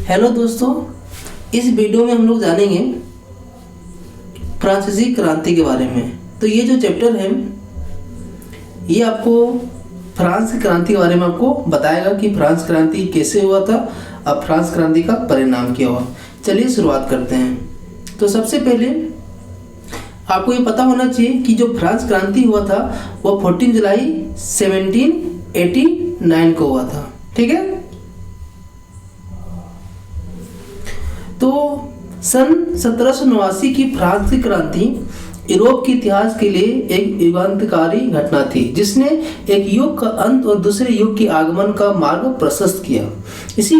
Hello दोस्तों, इस video में हम लोग जानेंगे फ्रांसीसी क्रांति के बारे में। तो ये जो चैप्टर है ये आपको फ्रांस की क्रांति के बारे में आपको बताएगा कि फ्रांस क्रांति कैसे हुआ था और फ्रांस क्रांति का परिणाम क्या हुआ। चलिए शुरुआत करते हैं। तो सबसे पहले आपको ये पता होना चाहिए कि जो फ्रांस क्रांति हुआ था वो 14 जुलाई 1789 को हुआ था। ठीक है। तो सन 1789 की फ्रांस की क्रांति यूरोप के इतिहास के लिए एक युगांतकारी घटना थी, जिसने एक युग का अंत और दूसरे युग के आगमन का मार्ग प्रशस्त किया। इसी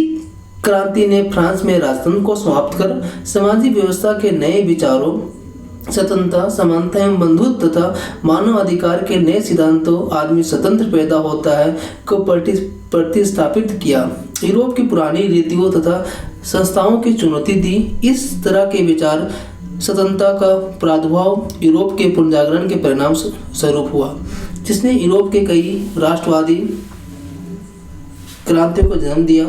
क्रांति ने फ्रांस में राजतंत्र को समाप्त कर सामाजिक व्यवस्था के नए विचारों, स्वतंत्रता, समानता एवं बंधुत्व तथा मानव अधिकार के नए सिद्धांतों, आदमी स्वतंत्र पैदा होता है, को प्रतिस्थापित किया। यूरोप की पुरानी रीतियों तथा संस्थाओं की चुनौती दी। इस तरह के विचार स्वतंत्रता का प्रादुर्भाव यूरोप के पुनर्जागरण के परिणाम स्वरूप हुआ, जिसने यूरोप के कई राष्ट्रवादी क्रांतियों को जन्म दिया।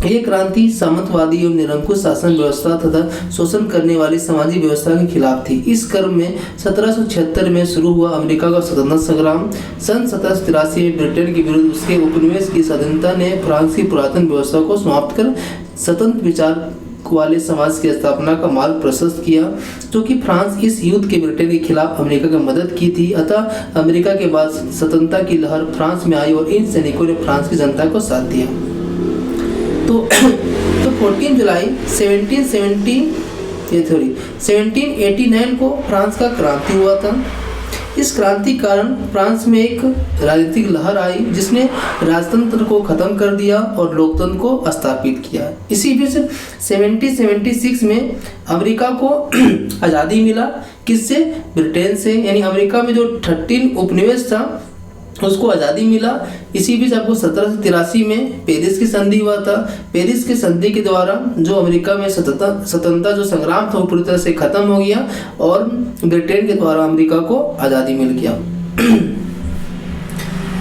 ये क्रांति सामंतवादी एवं निरंकुश शासन व्यवस्था तथा शोषण करने वाली सामाजिक व्यवस्था के खिलाफ थी। इस क्रम में 1776 में शुरू हुआ अमेरिका का स्वतंत्रता संग्राम। सन 1783 में ब्रिटेन के विरुद्ध उसके उपनिवेश की स्वाधीनता ने फ्रांस की पुरातन व्यवस्था को समाप्त कर स्वतंत्र विचार वाले समाज की स्थापना का मार्ग प्रशस्त किया। क्योंकि फ्रांस इस युद्ध के ब्रिटेन के खिलाफ अमेरिका की मदद की थी, अतः अमेरिका के बाद स्वतंत्रता की लहर फ्रांस में आई और इन सैनिकों ने फ्रांस की जनता को साथ दिया। तो 14 जुलाई 1789 को फ्रांस का क्रांति हुआ था। इस क्रांति के कारण फ्रांस में एक राजनीतिक लहर आई, जिसने राजतंत्र को खत्म कर दिया और लोकतंत्र को स्थापित किया। इसी बीच 1776 में अमेरिका को आज़ादी मिला। किससे? ब्रिटेन से। यानी अमेरिका में जो 13 उपनिवेश था उसको आज़ादी मिला। इसी बीच आपको 1783 में पेरिस की संधि हुआ था। पेरिस की संधि के द्वारा जो अमेरिका में स्वतंत्रता जो संग्राम था वो पूरी तरह से खत्म हो गया और ब्रिटेन के द्वारा अमेरिका को आज़ादी मिल गया।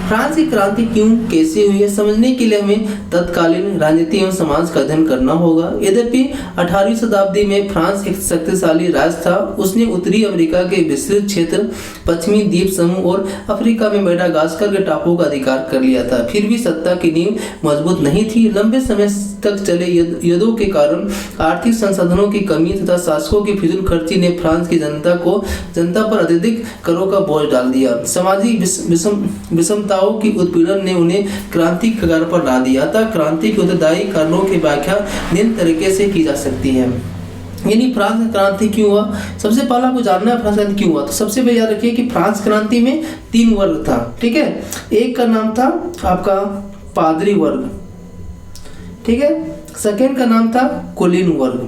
फ्रांस की क्रांति क्यों कैसे हुई है समझने के लिए हमें तत्कालीन राजनीति एवं समाज का अध्ययन करना होगा। यद्यपि 18वीं शताब्दी में फ्रांस एक शक्तिशाली राज्य था। उसने उत्तरी अमेरिका के विस्तृत क्षेत्र, पश्चिमी द्वीप समूह और अफ्रीका में मेडागास्कर के टापुओं का अधिकार कर लिया था। फिर भी सत्ता की नींव मजबूत नहीं थी। लंबे समय तक चले युद्धों के कारण आर्थिक संसाधनों की कमी तथा शासकों की फिजूल खर्ची ने फ्रांस की जनता पर अत्यधिक करों का बोझ डाल दिया। सामाजिक विषमताओं की उत्पीड़न ने उन्हें क्रांति के कगार पर ला दिया। अतः क्रांति के उत्तरदायी कारणों की व्याख्या निम्न तरीके से की जा सकती है। यानी फ्रांस क्रांति क्यों हुआ, सबसे पहला आपको जानना है फ्रांस क्रांति क्यों हुआ। तो सबसे पहले याद रखिए कि फ्रांस क्रांति में 3 वर्ग था। ठीक है। एक का नाम था आपका पादरी वर्ग, ठीक है। सेकेंड का नाम था कुलीन वर्ग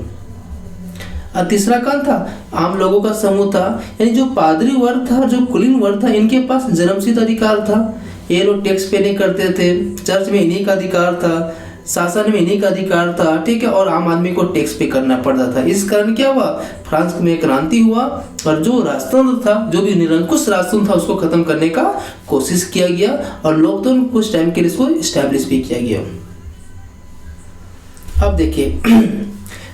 और तीसरा कौन था? आम लोगों का समूह था। यानी जो पादरी वर्ग था, जो कुलीन वर्ग था, इनके पास जन्मसिद्ध अधिकार था। ये लोग टैक्स पे नहीं करते थे, चर्च में इन्हीं का अधिकार था, शासन में इन्हीं का अधिकार था। ठीक है। और आम आदमी को टैक्स पे करना पड़ता था। इस कारण क्या हुआ? फ्रांस में क्रांति हुआ और जो राजतंत्र था, जो भी निरंकुश राजतंत्र था, उसको खत्म करने का कोशिश किया गया और लोकतंत्र कुछ टाइम के लिए इसको स्टैब्लिश भी किया गया। अब देखिए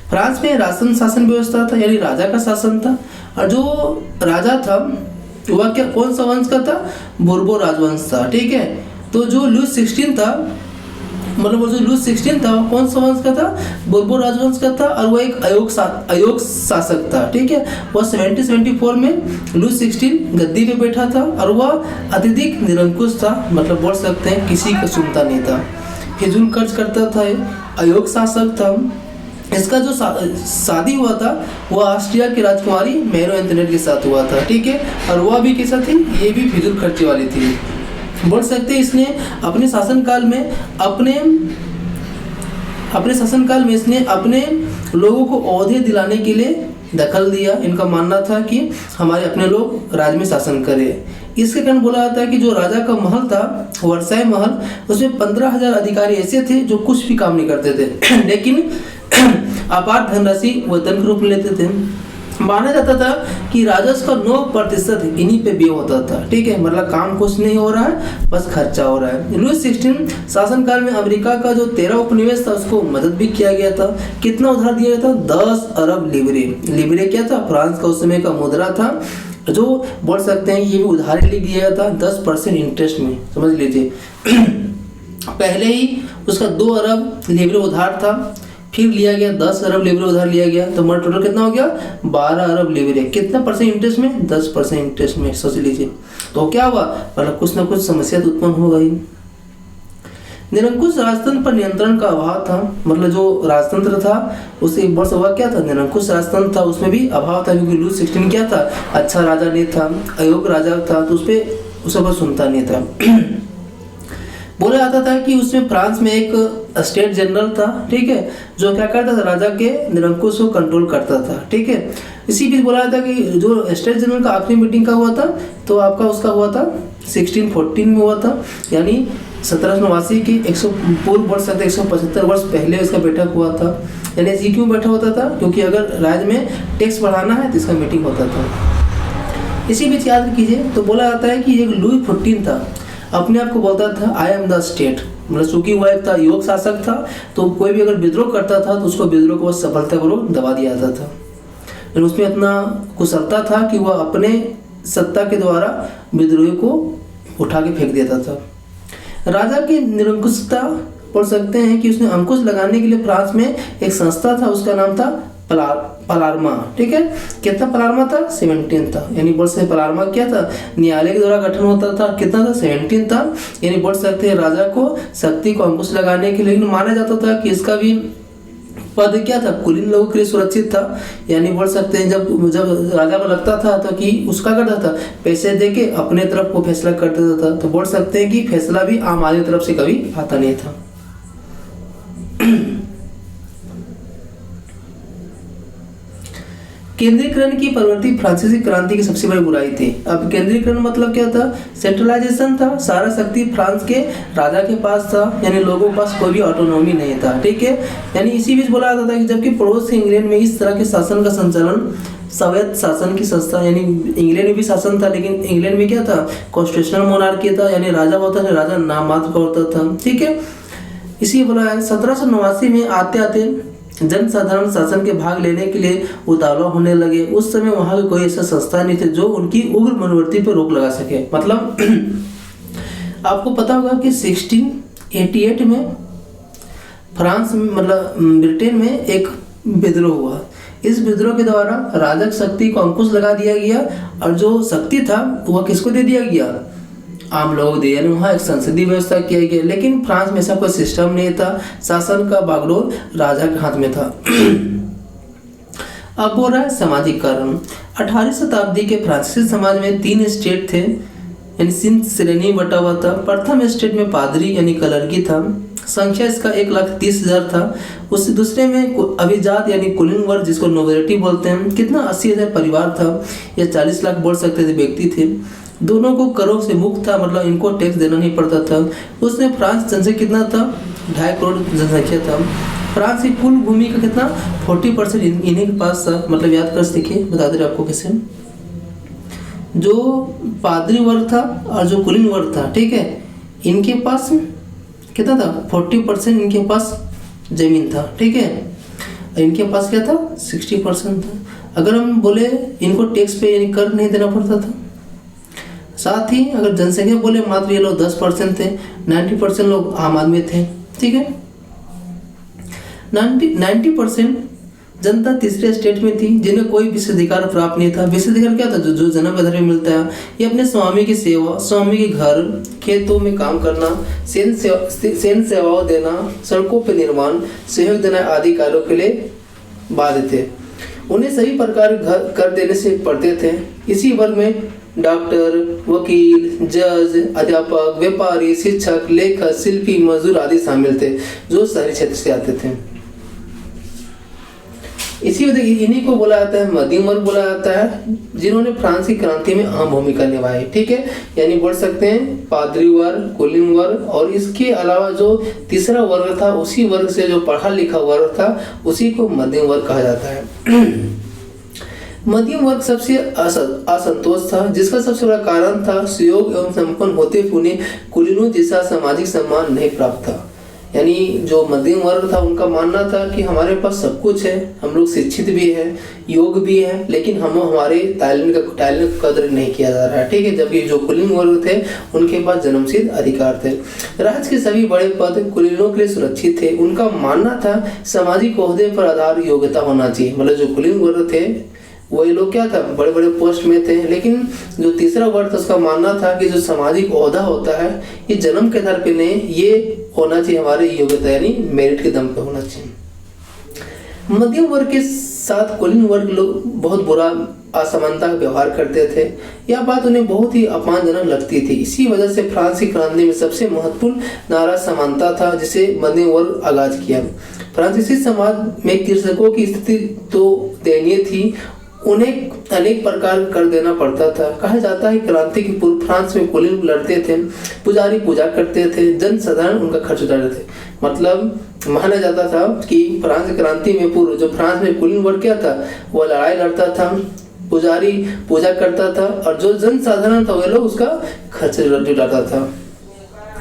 फ्रांस में राजतंत्र शासन व्यवस्था था, यानी राजा का शासन था। और जो राजा था वह क्या कौन सा वंश का था? बोर्बो राजवंश था। ठीक है। तो जो लुई 16 था, मतलब वो जो लुई 16 था वो कौन सा वंश का था? बोर्बो राजवंश का था और वह एक अयोग्य शासक था। ठीक है। वह 1774 में लुई 16 गद्दी पे बैठा था और वह अत्यधिक निरंकुश था, मतलब बोल सकते हैं किसी का सुनता नहीं था, फिजूल खर्च करता था, अयोग्य शासक था। इसका जो शादी हुआ था वह ऑस्ट्रिया की राजकुमारी मैरी एंटोनेट के साथ हुआ था। ठीक है। और वह भी कैसा थी? ये भी फिजूल खर्ची वाली थी। बोल सकते हैं इसने अपने शासनकाल में इसने अपने लोगों को ओहदे दिलाने के लिए दखल दिया। इनका मानना था कि हमारे अपने लोग राज्य में शासन करें। इसके कारण बोला जाता है कि जो राजा का महल था, वर्साई महल, उसमें 15,000 अधिकारी ऐसे थे जो कुछ भी काम नहीं करते थे लेकिन अपार धनराशि वेतन के रूप में लेते थे। माना जाता था कि राजस्व का 9% इन्हीं पे व्यय होता था, ठीक है, मतलब काम कुछ नहीं हो रहा है, बस खर्चा हो रहा है। लुईस 16 शासनकाल में अमेरिका का जो 13 उपनिवेश था उसको मदद भी किया गया था। कितना उधार दिया गया था? 10 अरब लिबरे। लिबरे क्या था? फ्रांस का उस समय का मुद्रा था, जो बोल सकते हैं ये भी उधार लिए दिया गया था 10% इंटरेस्ट में, समझ लीजिए। पहले ही उसका 2 अरब लिबरे उधार था, फिर लिया गया 10 अरब लिबरे उधार लिया गया, तो हमारा टोटल कितना हो गया? 12 अरब लिबरे। कितना परसेंट इंटरेस्ट में? 10% इंटरेस्ट में, सोच लीजिए। तो क्या हुआ? मतलब कुछ ना कुछ समस्या तो उत्पन्न होगा ही। निरंकुश राजतंत्र पर नियंत्रण का अभाव था, मतलब जो राजतंत्र था उसे एक वर्ष हुआ क्या था? निरंकुश राजतंत्र था, उसमें भी अभाव था, क्योंकि लुईस 16 क्या था? अच्छा राजा नहीं था, अयोग्य राजा था, तो उस पर सुनता नहीं था। बोला जाता था कि उसमें फ्रांस में एक स्टेट जनरल था, ठीक है, जो क्या करता था? राजा के निरंकुश को कंट्रोल करता था, ठीक है। इसी बीच बोला जाता कि जो स्टेट जनरल का आखिरी मीटिंग का हुआ था, तो आपका उसका हुआ था 1614 में हुआ था, यानी 1789 की 100 पूर्व बोल सकते 175 वर्ष पहले इसका बैठक हुआ था। यानी ये क्यों बैठा होता था? क्योंकि अगर राज्य में टैक्स बढ़ाना है तो इसका मीटिंग होता था। इसी बीच याद कीजिए, तो बोला जाता है कि एक लुई 14 था, अपने आप को बोलता था आई एम द स्टेट, मतलब चूंकि वह एक था योग शासक था, तो कोई भी अगर विद्रोह करता था तो उसको विद्रोह को सफलतापूर्वक दबा दिया जाता था। लेकिन उसमें इतना कुशलता था कि वह अपने सत्ता के द्वारा विद्रोही को उठा के फेंक देता था। राजा की निरंकुशता बोल सकते हैं कि उसने अंकुश लगाने के लिए फ्रांस में एक संस्था था, उसका नाम था पलारमा, ठीक है। कितना पलारमा था? 17 था, यानी बोल सकते पलारमा क्या था? न्यायालय के द्वारा गठन होता था। कितना था? 17 था, यानी बोल सकते हैं राजा को शक्ति को अंकुश लगाने के लिए। माना जाता था कि इसका भी पद क्या था? कुलीन लोगों के लिए सुरक्षित था, यानी बोल सकते हैं जब राजा को लगता था तो कि उसका करता था पैसे दे के अपने तरफ को फैसला कर देता था, तो बोल सकते हैं कि फैसला भी आम आदमी तरफ से कभी आता नहीं था। केंद्रीकरण की प्रवृत्ति फ्रांसीसी क्रांति की सबसे बड़ी बुराई थी। अब केंद्रीकरण मतलब क्या था? सेंट्रलाइजेशन था, सारा शक्ति फ्रांस के राजा के पास था, यानी लोगों के पास कोई भी ऑटोनॉमी नहीं था, ठीक है। यानी इसी बीच बोला जाता था कि जबकि पड़ोस के इंग्लैंड में इस तरह के शासन का संचालन स्वायत्त शासन की संस्था, यानी इंग्लैंड में भी शासन था, लेकिन इंग्लैंड में क्या था? कॉन्स्टिट्यूशनल मोनार्की था, यानी राजा होता था, राजा नाम मात्र का होता था, ठीक है। इसी बोला है 1789 में आते आते जनसाधारण शासन के भाग लेने के लिए उतावला होने लगे। उस समय वहां कोई ऐसा संस्था नहीं थे जो उनकी उग्र मनोवृत्ति पर रोक लगा सके। मतलब आपको पता होगा कि 1688 में फ्रांस में, मतलब ब्रिटेन में एक विद्रोह हुआ। इस विद्रोह के द्वारा राजक शक्ति को अंकुश लगा दिया गया, और जो शक्ति था वह किसको दे दिया गया? आम लोगों दे, यानी वहाँ एक संसदीय व्यवस्था किया गया। लेकिन फ्रांस में ऐसा कोई सिस्टम नहीं था, शासन का बागडोर राजा के हाथ में था। अब हो रहा है सामाजिकरण। 18वीं शताब्दी के फ्रांसीसी समाज में 3 स्टेट थे, यानी 3 श्रेणी बटा हुआ था। प्रथम स्टेट में पादरी यानी कलरगी था, संख्या इसका 1,30,000 था। उस दूसरे में अभिजात यानी कुलीन वर्ग, जिसको नोबिलिटी बोलते हैं, कितना 80,000 परिवार था, या 40 लाख बोल सकते थे व्यक्ति थे। दोनों को करों से मुक्त था, मतलब इनको टैक्स देना नहीं पड़ता था। उसमें फ्रांस जनसंख्या कितना था? 2.5 करोड़ जनसंख्या था। फ्रांस की कुल भूमि का कितना? 40% इन्हीं के पास था। मतलब याद कर देखिए, बता दे आपको कैसे। जो पादरी वर्ग था और जो कुलीन वर्ग था, ठीक है, इनके पास कितना था? 40% इनके पास जमीन था, ठीक है। इनके पास क्या था? 60% था। अगर हम बोले इनको टैक्स पे यानी कर नहीं देना पड़ता था। साथ ही अगर जनसंख्या बोले मात्र ये लोग 10% थे, 90% लोग आम आदमी थे, ठीक है। 90% जनता तीसरे स्टेट में थी, जिन्हें कोई विशेषाधिकार प्राप्त नहीं था। विशेषाधिकार क्या था? जो जन्म आधार में मिलता है। ये अपने स्वामी की सेवा, स्वामी के घर, खेतों में काम करना, सेन सेवाओं देना, सड़कों पर निर्माण, सहयोग देना आदि कार्यों के लिए बाध्य थे। उन्हें सभी प्रकार कर देने से पड़ते थे। इसी वर्ग में डॉक्टर, वकील, जज, अध्यापक, व्यापारी, शिक्षक, लेखक, शिल्पी, मजदूर आदि शामिल थे, जो शहरी क्षेत्र से आते थे। इसी वजह इन्हीं को बोला जाता है मध्यम वर्ग बोला जाता है, जिन्होंने फ्रांस की क्रांति में अहम भूमिका निभाई, ठीक है। यानी बोल सकते हैं पादरी वर्ग, कुलीन वर्ग, और इसके अलावा जो तीसरा वर्ग था, उसी वर्ग से जो पढ़ा लिखा वर्ग था, उसी को मध्यम वर्ग कहा जाता है। मध्यम वर्ग सबसे असंतोष था, जिसका सबसे बड़ा कारण था सुयोग एवं संपन्न होते हुए उन्हें कुलीनों जैसा सामाजिक सम्मान नहीं प्राप्त था। यानी जो मध्यम वर्ग था उनका मानना था कि हमारे पास सब कुछ है, हम लोग शिक्षित भी हैं, योग्य भी हैं, लेकिन हमारे टैलेंट का कदर नहीं किया जा रहा है। ठीक है, जबकि जो कुलीन वर्ग थे उनके पास जन्मसिद्ध अधिकार थे। राज्य के सभी बड़े पद कुलीनों के लिए सुरक्षित थे। उनका मानना था सामाजिक ओहदे पर आधार योग्यता होना चाहिए। मतलब जो कुलीन वर्ग थे वही लोग क्या था, बड़े बड़े पोस्ट में थे, लेकिन जो तीसरा वर्ग था उसका मानना था कि जो सामाजिक ओहदा होता है ये जन्म के आधार पे नहीं, ये होना चाहिए हमारे योग्यता यानी मेरिट के दम पे होना चाहिए। मध्यम वर्ग के साथ कुलीन वर्ग लोग बहुत बुरा असमानता का व्यवहार करते थे। यह बात उन्हें बहुत ही अपमानजनक लगती थी। इसी वजह से फ्रांस की क्रांति में सबसे महत्वपूर्ण नारा समानता था, जिसे मध्यम वर्ग आगाज किया। फ्रांसीसी समाज में कृषकों की स्थिति तो दयनीय थी, उन्हें अनेक प्रकार कर देना पड़ता था। कहा जाता है क्रांति के पूर्व फ्रांस में कुलीन लड़ते थे, पुजारी पूजा करते थे, जन साधारण उनका खर्च उठाते थे। मतलब माना जाता था कि फ्रांस क्रांति में पूर्व जो फ्रांस में कुलीन वर्ग क्या था, वह लड़ाई लड़ता था, पुजारी पूजा करता था, और जो जन साधारण था वे लोग उसका खर्च उठाता था।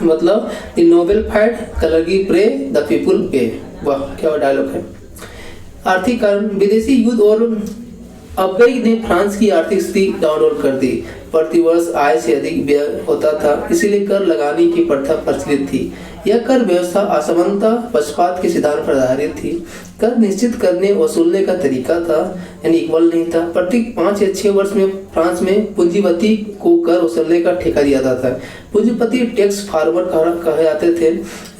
मतलब द नोबेल फाइट कलगी प्रे द पीपुल पे। वाह क्या डायलॉग है। आर्थिक कारण विदेशी युद्ध और अपव्यय ने फ्रांस की आर्थिक स्थिति डाउनलोड कर दी। प्रतिवर्ष आय से अधिक व्यय होता था, इसीलिए कर लगाने की प्रथा प्रचलित थी। यह कर व्यवस्था असमानता पक्षपात के सिद्धांत पर आधारित थी। कर निश्चित करने वसूलने का तरीका था, यानी इक्वल नहीं था। प्रत्येक 5 या 6 वर्ष में फ्रांस में पूंजीपति को कर वसूलने का ठेका दिया जाता था। पूंजीपति टैक्स फार्मर कहे जाते थे,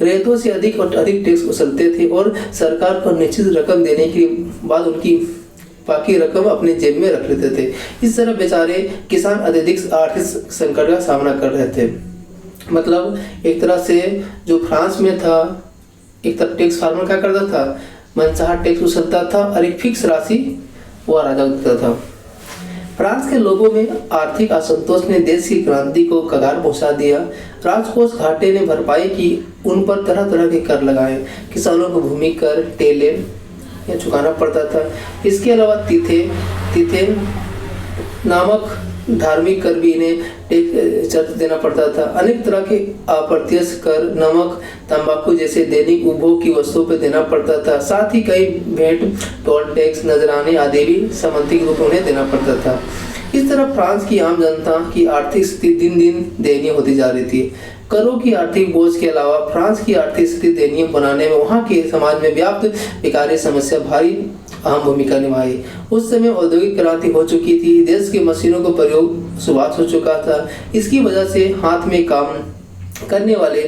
रेतों से अधिक और अधिक टैक्स वसूलते थे और सरकार को निश्चित रकम देने के बाद उनकी बाकी रकम अपने जेब में रख लेते थे। इस तरह बेचारे किसान अत्यधिक आर्थिक संकट का सामना कर रहे थे। मतलब एक तरह से जो फ्रांस में था, एक तरफ टैक्स फार्मर क्या करता था, मनचाहा टैक्स वसूलता था और एक फिक्स राशि वह राजा देता था। फ्रांस के लोगों में आर्थिक असंतोष ने देश की क्रांति को कगार पहुंचा दिया। राजकोष घाटे ने भरपाई की, उन पर तरह तरह के कर लगाए। किसानों को भूमि कर, टेले या चुकाना पड़ता था। इसके अलावा तिथे नामक धार्मिक कर भी इन्हें चर्च देना पड़ता था। अनेक तरह के अप्रत्यक्ष कर, नमक, तंबाकू जैसे दैनिक उपभोग की वस्तुओं पर देना पड़ता था। साथ ही कई भेंट, टोल टैक्स, नजराने आदि भी सामंती के रूप में उन्हें देना पड़ता था। इस तरह फ्रांस की आम जनता की आर्थिक स्थिति दिन दिन दयनीय होती जा रही थी। करों की आर्थिक बोझ के अलावा फ्रांस की आर्थिक स्थिति दयनीय बनाने में वहां के समाज में व्याप्त बेकारी समस्या भारी अहम भूमिका निभाई। उस समय औद्योगिक क्रांति हो चुकी थी, देश की मशीनों का प्रयोग शुरुआत हो चुका था। इसकी वजह से हाथ में काम करने वाले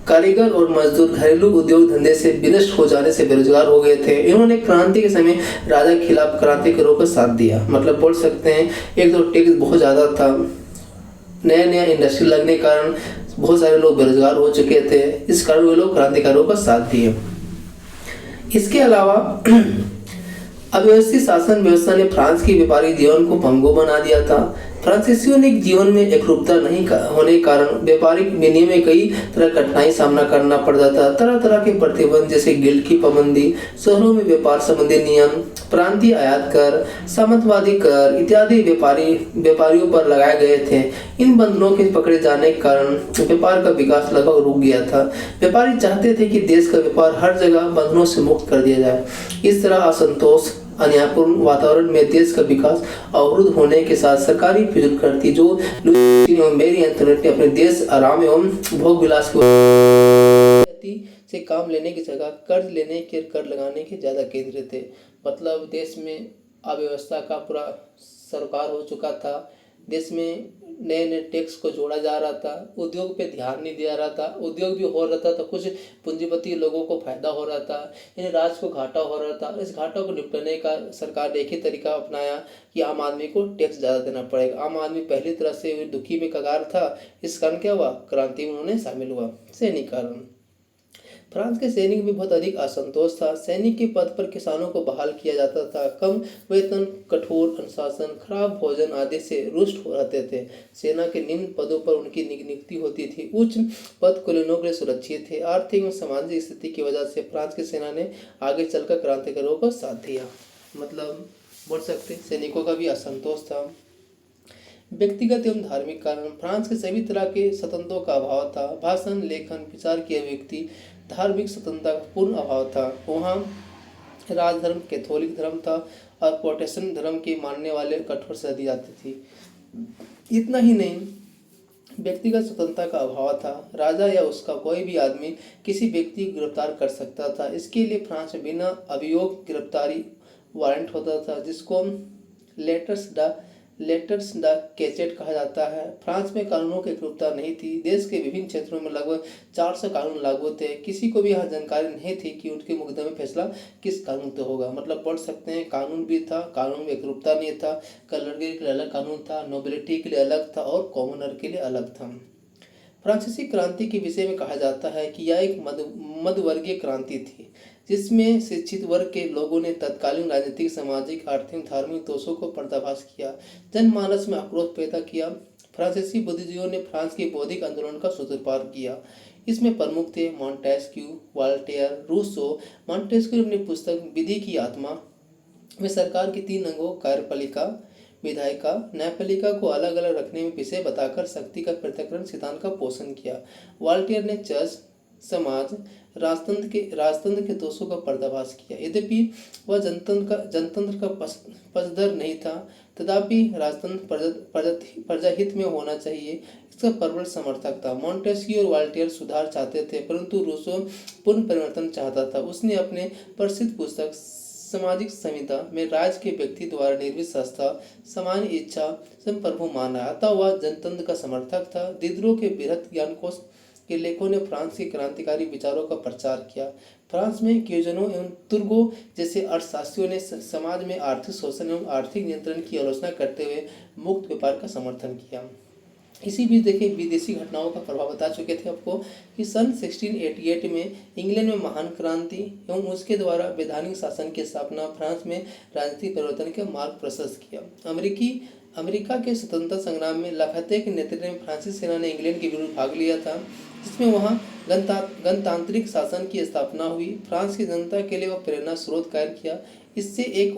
कारीगर और मजदूर घरेलू उद्योग धंधे से विनष्ट हो जाने से बेरोजगार हो गए थे। इन्होंने क्रांति के समय राजा के खिलाफ क्रांतिकारियों का साथ दिया। मतलब बोल सकते हैं एक तो टैक्स बहुत ज्यादा था, नया नया इंडस्ट्री लगने के कारण बहुत सारे लोग बेरोजगार हो चुके थे, इस कारण वे लोग क्रांतिकारियों का साथ दिए। इसके अलावा अव्यवस्थित शासन व्यवस्था ने फ्रांस के व्यापारिक जीवन को भंगुर बना दिया था। फ्रांसीसियों ने जीवन में एकरूपता नहीं होने के कारण व्यापारिक विनिमय में कई तरह कठिनाई सामना करना पड़ता था। तरह तरह के प्रतिबंध जैसे गिल्ड की पाबंदी, शहरों में व्यापार संबंधी नियम, प्रांतीय आयात कर, सामंतवादी कर इत्यादि व्यापारियों पर लगाए गए थे। इन बंधनों के पकड़े जाने के कारण व्यापार का विकास लगभग रुक गया था। व्यापारी चाहते थे कि देश का व्यापार हर जगह बंधनों से मुक्त कर दिया जाए। इस तरह असंतोष अन्यायपूर्ण वातावरण में देश का विकास अवरुद्ध होने के साथ सरकारी फिजूल खर्ची जो मेरी अंतरनेट ने अपने देश आराम एवं भोग विलास से काम लेने की जगह कर्ज लेने के कर लगाने के ज्यादा केंद्रित थे। मतलब देश में अव्यवस्था का पूरा सरकार हो चुका था। देश में नए नए टैक्स को जोड़ा जा रहा था, उद्योग पे ध्यान नहीं दिया रहा था। उद्योग भी हो रहा था तो कुछ पूंजीपति लोगों को फायदा हो रहा था, यानी राज्य को घाटा हो रहा था। इस घाटा को निपटने का सरकार ने एक ही तरीका अपनाया कि आम आदमी को टैक्स ज़्यादा देना पड़ेगा। आम आदमी पहली तरह से दुखी में कगार था। इस कारण क्या हुआ, क्रांति में उन्होंने शामिल हुआ। सैनिकरण, फ्रांस के सैनिक में बहुत अधिक असंतोष था। सैनिक के पद पर किसानों को बहाल किया जाता था। कम वेतन, कठोर अनुशासन, खराब भोजन आदि से रुष्ट हो रहते थे। सेना के निम्न पदों पर उनकी नियुक्ति होती थी। उच्च पद कुलीनों के लिए सुरक्षित थे। आर्थिक और सामाजिक स्थिति की वजह से फ्रांस की सेना ने आगे चलकर क्रांतिकारियों को साथ दिया। मतलब बोल सकते हैं। सैनिकों का भी असंतोष था। व्यक्तिगत एवं धार्मिक कारण, फ्रांस के सभी तरह के स्वतंत्रता का अभाव था। भाषण, लेखन, विचार की अभिव्यक्ति, धार्मिक स्वतंत्रता का पूर्ण अभाव था। वहाँ राजधर्म कैथोलिक धर्म था और प्रोटेस्टेंट धर्म के मानने वाले कठोर सजा दी जाती थी। इतना ही नहीं, व्यक्तिगत स्वतंत्रता का अभाव था। राजा या उसका कोई भी आदमी किसी व्यक्ति को गिरफ्तार कर सकता था। इसके लिए फ्रांस में बिना अभियोग गिरफ्तारी वारंट होता था, जिसको लेटर्स डा कैचेट कहा जाता है। फ्रांस में कानूनों की एकरूपता नहीं थी। देश के विभिन्न क्षेत्रों में लगभग 400 कानून लागू थे। किसी को भी यह जानकारी नहीं थी कि उनके मुकदमे में फैसला किस कानून से होगा। मतलब पढ़ सकते हैं, कानून भी था, कानून में एकरूपता नहीं था। कलर्गी के लिए अलग कानून था, नोबिलिटी के लिए अलग था और कॉमनर के लिए अलग था। फ्रांसीसी क्रांति के विषय में कहा जाता है कि यह एक मध्यवर्गीय क्रांति थी, जिसमें शिक्षित वर्ग के लोगों ने तत्कालीन राजनीतिक, सामाजिक, आर्थिक, धार्मिक दोषों को पर्दाफाश किया, जनमानस में आक्रोश पैदा किया। फ्रांसीसी बुद्धिजीवियों ने फ्रांस के बौद्धिक आंदोलन का सूत्रपात किया। इसमें प्रमुख थे मॉन्टेस्क्यू, वॉल्टेयर, रूसो। मॉन्टेस्क्यू ने अपनी पुस्तक विधि की आत्मा में सरकार की 3 अंगों कार्यपालिका, विधायिका, न्यायपालिका को अलग अलग रखने में विषय बताकर शक्ति का पृथक्करण सिद्धांत का पोषण किया। वॉल्टेयर ने चर्च, समाज, राजतंत्र के दोषों का पर्दाफाश किया। यद्यपि वह जनतंत्र का पक्षधर नहीं था, तथापि राजतंत्र प्रजाहित में होना चाहिए, इसका प्रबल समर्थक था। मॉन्टेस्क्यू और वॉल्टेयर सुधार चाहते थे, परंतु रूसो पूर्ण परिवर्तन चाहता था। उसने अपने प्रसिद्ध पुस्तक सामाजिक संहिता में राज्य के व्यक्ति द्वारा निर्मित संस्था सामान्य इच्छा संप्रभु माना, अतः वह जनतंत्र का समर्थक था। दिदरो के बृहत ज्ञानकोश के लेखों ने फ्रांस के क्रांतिकारी विचारों का प्रचार किया। फ्रांस में क्यूजनो एवं तुर्गो जैसे अर्थशास्त्रियों ने समाज में आर्थिक शोषण एवं आर्थिक नियंत्रण की आलोचना करते हुए मुक्त व्यापार का समर्थन किया। इसी बीच देखिए, विदेशी घटनाओं का प्रभाव बता चुके थे आपको कि सन 1688 में इंग्लैंड में महान क्रांति एवं उसके द्वारा वैधानिक शासन की स्थापना फ्रांस में राजनीतिक परिवर्तन के मार्ग प्रशस्त किया। अमेरिका के स्वतंत्रता संग्राम में लाफाते के नेतृत्व में फ्रांसीसी सेना ने इंग्लैंड के विरुद्ध भाग लिया था, जिसमें वहाँ गणतांत्रिक शासन की स्थापना हुई। फ्रांस की जनता के लिए वह प्रेरणा स्रोत कायम किया। इससे एक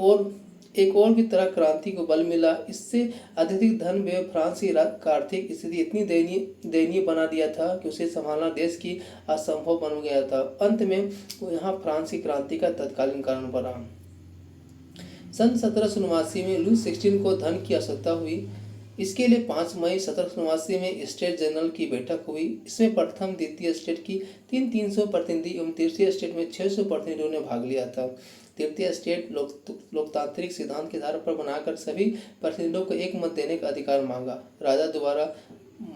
और भी तरह क्रांति को बल मिला। इससे अत्यधिक धन व्यय फ्रांस की आर्थिक स्थिति इतनी दयनीय बना दिया था कि उसे संभालना देश की असंभव बन गया था। अंत में यहाँ फ्रांस की क्रांति का तत्कालीन कारण बना। सन 1789 में लुई 16 को धन की आवश्यकता हुई। इसके लिए 5 मई 1789 में स्टेट जनरल की बैठक हुई। इसमें प्रथम, द्वितीय स्टेट की 300 प्रतिनिधि एवं तृतीय स्टेट में 600 प्रतिनिधियों ने भाग लिया था। तृतीय स्टेट लोकतांत्रिक सिद्धांत के आधार पर बनाकर सभी प्रतिनिधियों को एक मत देने का अधिकार मांगा। राजा द्वारा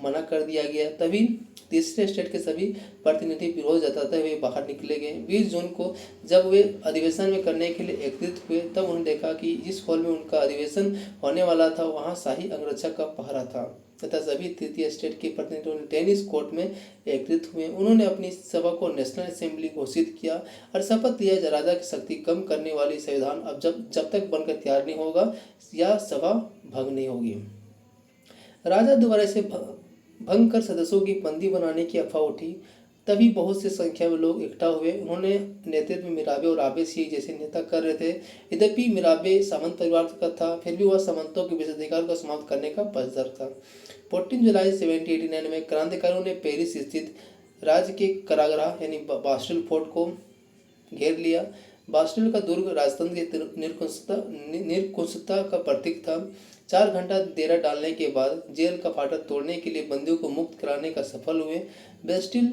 मना कर दिया गया। तभी तीसरे स्टेट के सभी प्रतिनिधि विरोध जताते हुए बाहर निकले गए। 20 जून को जब वे अधिवेशन में करने के लिए एकत्रित हुए, तब उन्होंने देखा कि जिस हॉल में उनका अधिवेशन होने वाला था वहां शाही अंगरक्षक का पहरा था तथा सभी तृतीय स्टेट के प्रतिनिधियों ने टेनिस कोर्ट में एकत्रित हुए। उन्होंने अपनी सभा को नेशनल असेंबली घोषित किया और शपथ लिया, राजा की शक्ति कम करने वाली संविधान अब जब तक बनकर तैयार नहीं होगा, यह सभा भंग नहीं होगी। राजा द्वारा इसे भंग कर सदस्यों की बंदी बनाने की अफवाह उठी। तभी बहुत से संख्या में लोग इकट्ठा हुए। उन्होंने नेतृत्व में मिराबे और आबे सिंह जैसे नेता कर रहे थे। यद्यपि मिराबे सामंत परिवार का था, फिर भी वह सामंतों के विशेषाधिकार को समाप्त करने का पक्षधर था। 14 जुलाई 1789 में क्रांतिकारियों ने पेरिस स्थित राज्य के कारागृह यानी बास्टिल फोर्ट को घेर लिया। बास्टिल का दुर्ग राजतंत्र की निरंकुशता का प्रतीक था। 4 घंटा डेरा डालने के बाद जेल का फाटक तोड़ने के लिए बंदियों को मुक्त कराने का सफल हुए। बास्टिल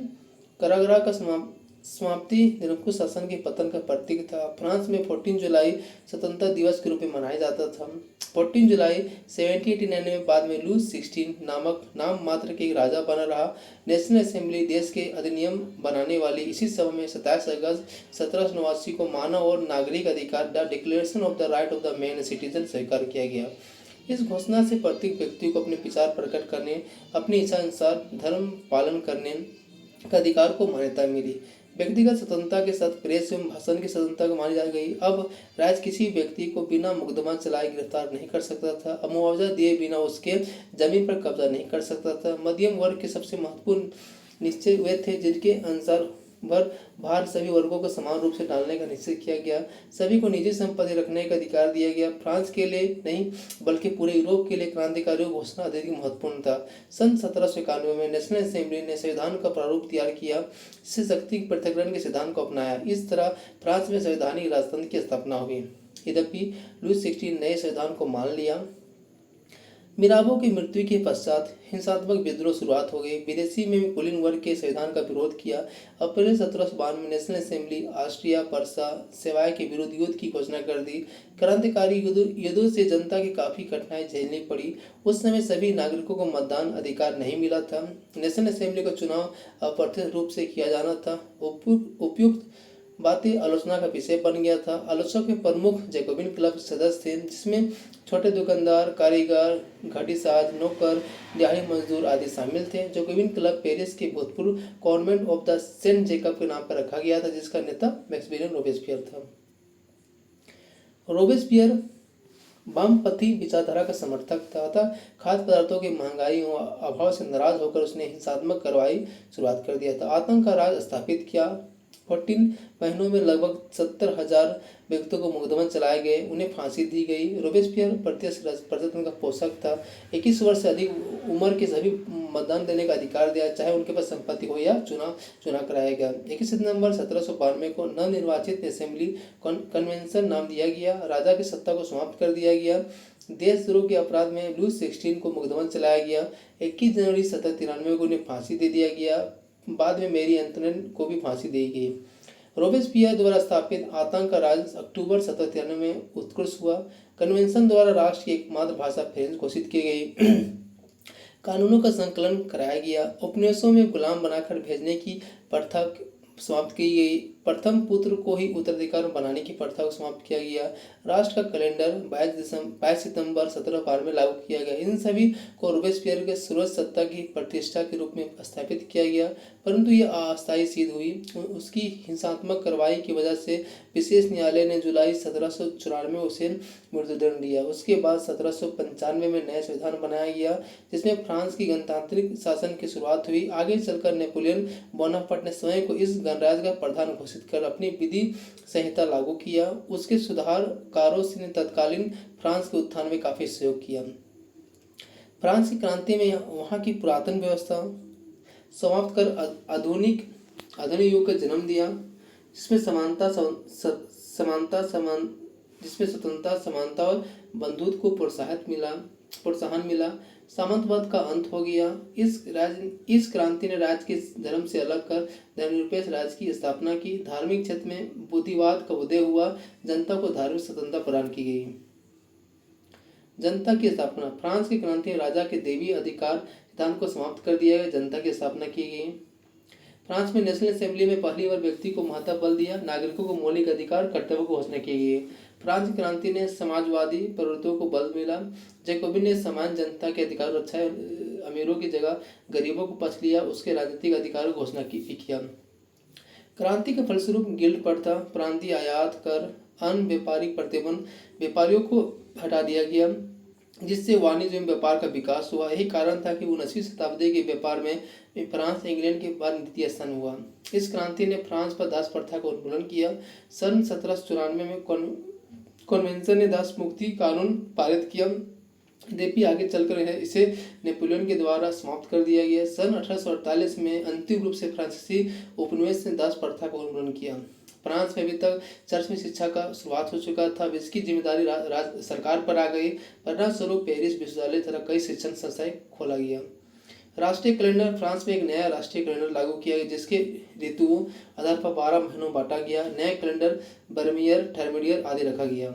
कारागृह का समाप्ति निरंकुश शासन के पतन का प्रतीक था। फ्रांस में 14 जुलाई स्वतंत्रता दिवस के रूप में मनाया जाता था। 14 जुलाई 1789 में बाद में लुई 16 नाम मात्र के राजा बना रहा। नेशनल असेंबली देश के अधिनियम बनाने वाली इसी सभा में 27 अगस्त 1789 को मानव और नागरिक अधिकार the declaration of the right of the man citizen स्वीकार किया गया। इस घोषणा से प्रत्येक व्यक्ति को अपने विचार प्रकट करने, अपनी इच्छा अनुसार धर्म पालन करने का अधिकार को मान्यता मिली। व्यक्तिगत स्वतंत्रता के साथ प्रेस एवं भाषण की स्वतंत्रता को मानी जा गई। अब राज्य किसी व्यक्ति को बिना मुकदमा चलाए गिरफ्तार नहीं कर सकता था। अब मुआवजा दिए बिना उसके जमीन पर कब्जा नहीं कर सकता था। मध्यम वर्ग के सबसे महत्वपूर्ण निश्चय वे थे जिनके अनुसार भर भार सभी वर्गों को समान रूप से डालने का निश्चय किया गया। सभी को निजी संपत्ति रखने का अधिकार दिया गया। फ्रांस के लिए नहीं बल्कि पूरे यूरोप के लिए क्रांतिकारियों की घोषणा अधिक महत्वपूर्ण था। सन 1791 में नेशनल असेंबली ने संविधान का प्रारूप तैयार किया, जिससे शक्ति पृथक्करण के सिद्धांत को अपनाया। इस तरह फ्रांस में संवैधानिक राजतंत्र की स्थापना हुई। यद्यपि लुई 16 नए संविधान को मान लिया। मिराबो की मृत्यु के पश्चात हिंसात्मक विद्रोह शुरुआत हो गई। विदेशी में भी कुलीन वर्ग के संविधान का विरोध किया। अप्रैल 1752 में नेशनल असेंबली ऑस्ट्रिया पर्सा सेवाएं के विरुद्ध युद्ध की घोषणा कर दी। क्रांतिकारी युद्धों से जनता की काफी कठिनाई झेलनी पड़ी। उस समय सभी नागरिकों को मतदान अधिकार नहीं मिला था। नेशनल असेंबली का चुनाव अप्रत्यक्ष रूप से किया जाना था। उपयुक्त बातें आलोचना का विषय बन गया था। आलोचक में प्रमुख जैकोबिन क्लब सदस्य थे, जिसमें छोटे दुकानदार, कारीगर, घड़ीसाज, नौकर, दिहाड़ी मजदूर आदि शामिल थे। जैकोबिन क्लब पेरिस के भूतपूर्व convent of the Saint Jacob के नाम पर रखा गया था, जिसका नेता मैक्सिमिलियन रोबेस्पियर था। रोबेस्पियर वामपंथी विचारधारा का समर्थक था तथा खाद्य पदार्थों की महंगाई और अभाव से नाराज होकर उसने हिंसात्मक कार्रवाई शुरुआत कर दिया था। आतंक का राज स्थापित किया। 14 महीनों में लगभग 70,000 व्यक्तियों को मुकदमा चलाए गए, उन्हें फांसी दी गई। रोबेस्पियर प्रत्यक्ष प्रजातंत्र का पोषक था। 21 वर्ष से अधिक उम्र के सभी मतदान देने का अधिकार दिया, चाहे उनके पास संपत्ति हो या चुनाव कराया गया। 21 सितंबर 1792 को नवनिर्वाचित असेंबली कन्वेंशन नाम दिया गया। राजा की सत्ता को समाप्त कर दिया गया। देशद्रोह के अपराध में लुई 16 को मुकदमा चलाया गया। 21 जनवरी 1793 को उन्हें फांसी दे दिया गया। बाद में मेरी एंटोनेट को भी फांसी दी गई। रोबेस्पियर द्वारा स्थापित आतंक का राज अक्टूबर 1793 में उत्कृष्ट हुआ। कन्वेंशन द्वारा राष्ट्र की एकमात्र भाषा फ्रेंच घोषित की गई। कानूनों का संकलन कराया गया। उपनिवेशों में गुलाम बनाकर भेजने की प्रथा समाप्त की गई। प्रथम पुत्र को ही उत्तराधिकार बनाने की प्रथा को समाप्त किया गया। राष्ट्र का कैलेंडर 22 सितंबर 1792 में लागू किया गया। इन सभी को रोबेस्पियर के सर्वोच्च सत्ता की प्रतिष्ठा के रूप में स्थापित किया गया, परंतु यह अस्थायी सिद्ध हुई। उसकी हिंसात्मक कार्रवाई की वजह से विशेष न्यायालय ने जुलाई 1794 में उसे मृत्युदंड दिया। उसके बाद 1795 में नया संविधान बनाया गया, जिसमें फ्रांस की गणतांत्रिक शासन की शुरुआत हुई। आगे चलकर नेपोलियन बोनापार्ट ने स्वयं को इस गणराज्य का प्रधान घोषित कर अपनी विधि संहिता लागू किया। उसके सुधारकारों ने तत्कालीन फ्रांस के उत्थान में काफी सहयोग किया। फ्रांस की क्रांति में वहां की पुरातन व्यवस्था समाप्त कर आधुनिक युग का जन्म दिया, जिसमें स्वतंत्रता, समानता और बंधुत्व को प्रोत्साहन मिला। सामंतवाद का अंत हो गया। इस क्रांति ने राज्य के धर्म से अलग कर धर्मनिरपेक्ष राज्य की स्थापना की। धार्मिक क्षेत्र में बुद्धिवाद का उदय हुआ। जनता को धार्मिक स्वतंत्रता प्रदान की गई। जनता की स्थापना। फ्रांस की क्रांति में राजा के दैवीय अधिकार सिद्धांत को समाप्त कर दिया गया। जनता की स्थापना की गई। फ्रांस में नेशनल असेंबली में पहली बार व्यक्ति को महत्व बल दिया। नागरिकों को मौलिक अधिकार कर्तव्यों को घोषणा की गई। फ्रांस की क्रांति ने समाजवादी प्रवृत्तियों को बल मिला। जैकोबिन ने समान जनता के अधिकार रक्षा, अमीरों की जगह गरीबों को पक्ष लिया। उसके राजनीतिक अधिकारों की घोषणा किया। क्रांति के फलस्वरूप गिल्ड प्रथा, प्रांतीय आयात कर, अन्य व्यापारिक प्रतिबंध व्यापारियों को हटा दिया गया, जिससे वाणिज्य एवं व्यापार का विकास हुआ। यही कारण था कि 19वीं शताब्दी के व्यापार में फ्रांस इंग्लैंड के बाद द्वितीय स्थान हुआ। इस क्रांति ने फ्रांस पर दास प्रथा का उन्मूलन किया। सन 1794 में कन्वेंशन ने दास मुक्ति कानून पारित किया। यद्यपि आगे चलकर इसे नेपोलियन के द्वारा समाप्त कर दिया गया। सन 1848 में अंतिम रूप से फ्रांसीसी उपनिवेश ने दास प्रथा का उन्मूलन किया। फ्रांस में अभी तक चर्च में शिक्षा का शुरुआत हो चुका था, जिसकी जिम्मेदारी सरकार पर आ गई। परिणाम स्वरूप पेरिस विश्वविद्यालय तथा कई शिक्षण संस्थाएं खोला गया। राष्ट्रीय कैलेंडर। फ्रांस में एक नया राष्ट्रीय कैलेंडर लागू किया गया, जिसके ऋतुओं आधार पर 12 महीनों बांटा गया। नया कैलेंडर बर्मियर, टर्मिडियर आदि रखा गया।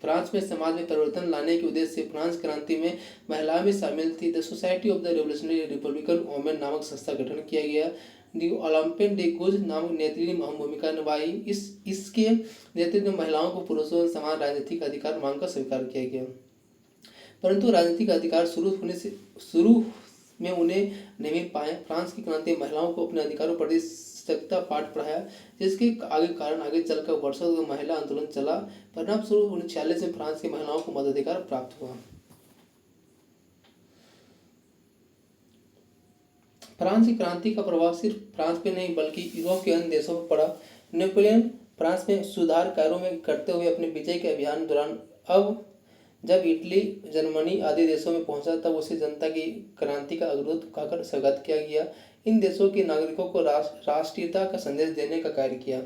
फ्रांस में समाज में परिवर्तन लाने के उद्देश्य से फ्रांस क्रांति में महिलाएं भी शामिल थी। The society of the revolutionary Republican women नामक संस्था का गठन किया गया। दी ओलंपियन डे गुज नामक नेत्री ने अहम भूमिका निभाई। इसके नेतृत्व में महिलाओं को पुरुषों से समान राजनीतिक अधिकार मांगकर स्वीकार किया गया, परंतु राजनीतिक अधिकार शुरू में उन्हें नहीं मिल पाए। फ्रांस की क्रांति में महिलाओं को अपने अधिकारों पर सजगता पाठ पढ़ाया, जिसके आगे चलकर वर्षों तक महिला आंदोलन चला। परिणाम स्वरूप 1946 में फ्रांस की महिलाओं को मताधिकार प्राप्त हुआ। फ्रांस की क्रांति का प्रभाव सिर्फ फ्रांस पे नहीं बल्कि यूरोप के अन्य देशों पर पड़ा। नेपोलियन फ्रांस में सुधार कार्यों में करते हुए अपने विजय के अभियान दौरान अब जब इटली जर्मनी आदि देशों में पहुंचा तब उसे जनता की क्रांति का अवरोध उठाकर स्वागत किया गया। इन देशों के नागरिकों को राष्ट्रीयता का संदेश देने का कार्य किया।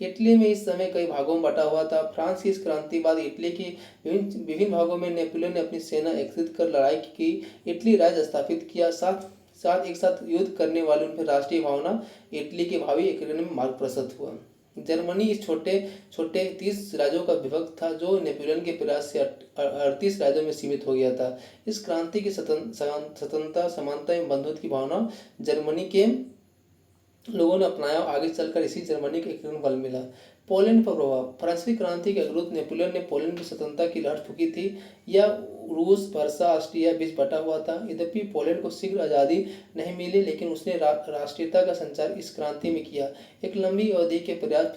इटली में इस समय कई भागों में बटा हुआ था। फ्रांस की इस क्रांति बाद इटली की विभिन्न भागों में नेपोलियन ने अपनी सेना एकत्रित कर लड़ाई की, इटली राज्य स्थापित किया। एक साथ युद्ध करने वाले उनकी राष्ट्रीय भावना इटली के भावी एकीकरण में मार्ग प्रशस्त हुआ। जर्मनी इस छोटे छोटे 30 राज्यों का विभक्त था जो नेपोलियन के प्रयास से 38 राज्यों में सीमित हो गया था। इस क्रांति की स्वतंत्रता समानता एवं बंधुत्व की भावना जर्मनी के लोगों ने अपनाया। आगे चलकर इसी जर्मनी के एकीकरण बल मिला। पोलैंड पर प्रभाव। फ्रांसीसी क्रांति के विरुद्ध नेपोलियन ने पोलैंड की स्वतंत्रता की लहर फूकी थी। यह रूस पर्सा ऑस्ट्रिया बीच बटा हुआ था। यद्यपि पोलैंड को शीघ्र आज़ादी नहीं मिली लेकिन उसने राष्ट्रीयता का संचार इस क्रांति में किया। एक लंबी अवधि के प्रयास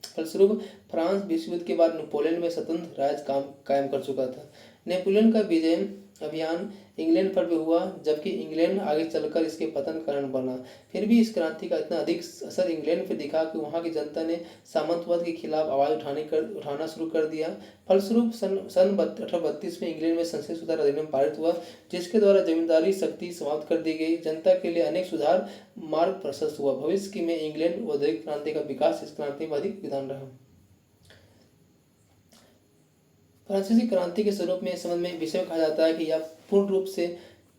फलस्वरूप फ्रांस विश्व युद्ध के बाद पोलैंड में स्वतंत्र राज्य कायम कर चुका था। नेपोलियन का विजय अभियान इंग्लैंड पर भी हुआ जबकि इंग्लैंड आगे चलकर इसके पतन कारण बना। फिर भी इस क्रांति का इतना अधिक असर इंग्लैंड पर दिखा कि वहां की जनता ने सामंतवाद के खिलाफ आवाज उठाना शुरू कर दिया। फलस्वरूप सन 1832 में इंग्लैंड में संसदीय सुधार अधिनियम पारित हुआ जिसके द्वारा जमींदारी शक्ति समाप्त कर दी गई। जनता के लिए अनेक सुधार मार्ग प्रशस्त हुआ। भविष्य में इंग्लैंड औद्योगिक क्रांति का विकास इस क्रांति में अधिक विधान रहा। फ्रांसीसी क्रांति के स्वरूप में समझ में विषय कहा जाता है कि यह पूर्ण रूप से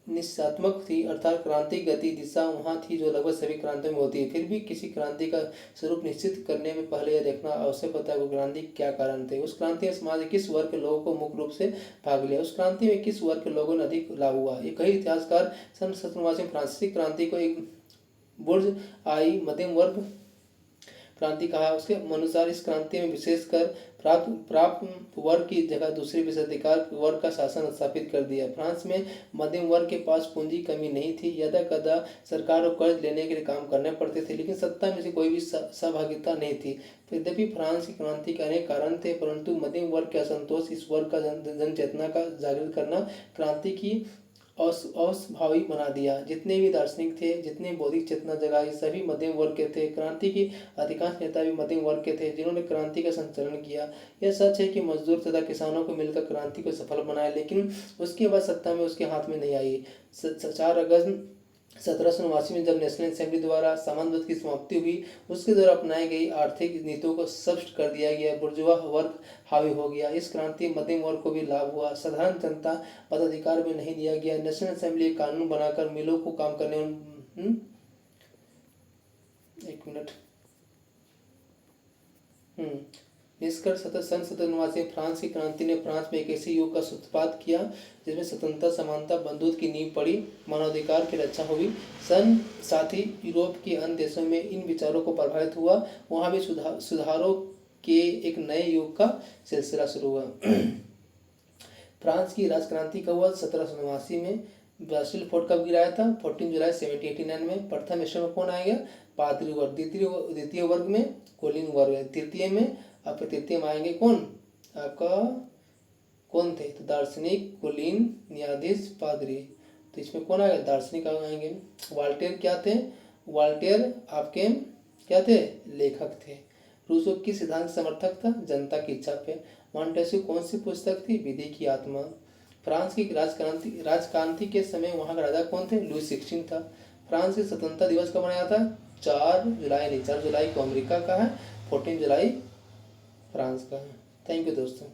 निश्चयात्मक थी, अर्थात क्रांति गति दिशा वहाँ थी जो लगभग सभी क्रांतियों में होती है। फिर भी किसी क्रांति का स्वरूप निश्चित करने में पहले यह देखना आवश्यक होता है कि क्रांति क्या कारण थे, उस क्रांति में समाज के किस वर्ग के लोगों को मुख्य रूप से भाग लिया, उस क्रांति में किस वर्ग के लोगों ने अधिक लाभ हुआ। ये कई इतिहासकार सन 1789 में फ्रांसीसी क्रांति को एक बुर्जुआई मध्यम वर्ग क्रांति कहा। उसके अनुसार इस क्रांति में विशेषकर प्राप्त वर्ग की जगह दूसरे विशेषाधिकार वर्ग का शासन स्थापित कर दिया। फ्रांस में मध्यम वर्ग के पास पूंजी कमी नहीं थी। यदा कदा सरकार को कर्ज लेने के लिए काम करने पड़ते थे लेकिन सत्ता में से कोई भी सहभागिता नहीं थी। यद्यपि फ्रांस की क्रांति के अनेक कारण थे परंतु मध्यम वर्ग के असंतोष इस वर्ग का जन चेतना का जागृत करना क्रांति की अस्वाभावी बना दिया। जितने भी दार्शनिक थे, जितने बौद्धिक चेतना जगाई, सभी मध्यम वर्ग के थे। क्रांति की अधिकांश नेता भी मध्यम वर्ग के थे जिन्होंने क्रांति का संचालन किया। यह सच है कि मजदूर तथा किसानों को मिलकर क्रांति को सफल बनाया लेकिन उसके बाद सत्ता में उसके हाथ में नहीं आई। 4 अगस्त 1789 में जब नेशनल असेंबली द्वारा सामंतवाद की समाप्ति हुई उसके द्वारा अपनाई गई आर्थिक नीतियों को स्पष्ट कर दिया गया। बुर्जुआ वर्ग हावी हो गया। इस क्रांति मध्यम वर्ग को भी लाभ हुआ। साधारण जनता मताधिकार में नहीं दिया गया। नेशनल असेंबली एक कानून बनाकर मिलों को काम करने एक मिनट निष्कर्ष सन 1789 में फ्रांस की क्रांति ने फ्रांस में एक ऐसे युग का सूत्रपात किया जिसमें स्वतंत्रता समानता बंधुत्व की नींव पड़ी, मानवाधिकार की रक्षा हुई। साथ ही यूरोप के अन्य देशों में इन विचारों को प्रभावित हुआ। वहां भी सुधारों के एक नए युग का सिलसिला शुरू हुआ। फ्रांस की राजक्रांति कब हुआ? 1789 में। बास्टिल फोर्ट कब गिराया था? 14 जुलाई 1789 में। प्रथम स्टेज में कौन आएगा? पादरी वर्ग। द्वितीय वर्ग में कोलिन वर्ग। तृतीय में आपके तृतीय में आएंगे कौन? आपका कौन थे? तो दार्शनिक, कुलीन, न्यायाधीश, पादरी। तो इसमें कौन आएगा? दार्शनिक आएंगे। वॉल्टेयर क्या थे? वॉल्टेयर आपके क्या थे? लेखक थे। रूसो किस सिद्धांत समर्थक था? जनता की इच्छा पे। मॉन्टेस्क्यू कौन सी पुस्तक थी? विधि की आत्मा। फ्रांस की राजक्रांति के समय वहां का राजा कौन थे? लुई 16 था। फ्रांस की स्वतंत्रता दिवस कब मनाया था? 4 जुलाई को अमेरिका का है, 14 जुलाई फ्रांस का है। थैंक यू दोस्तों।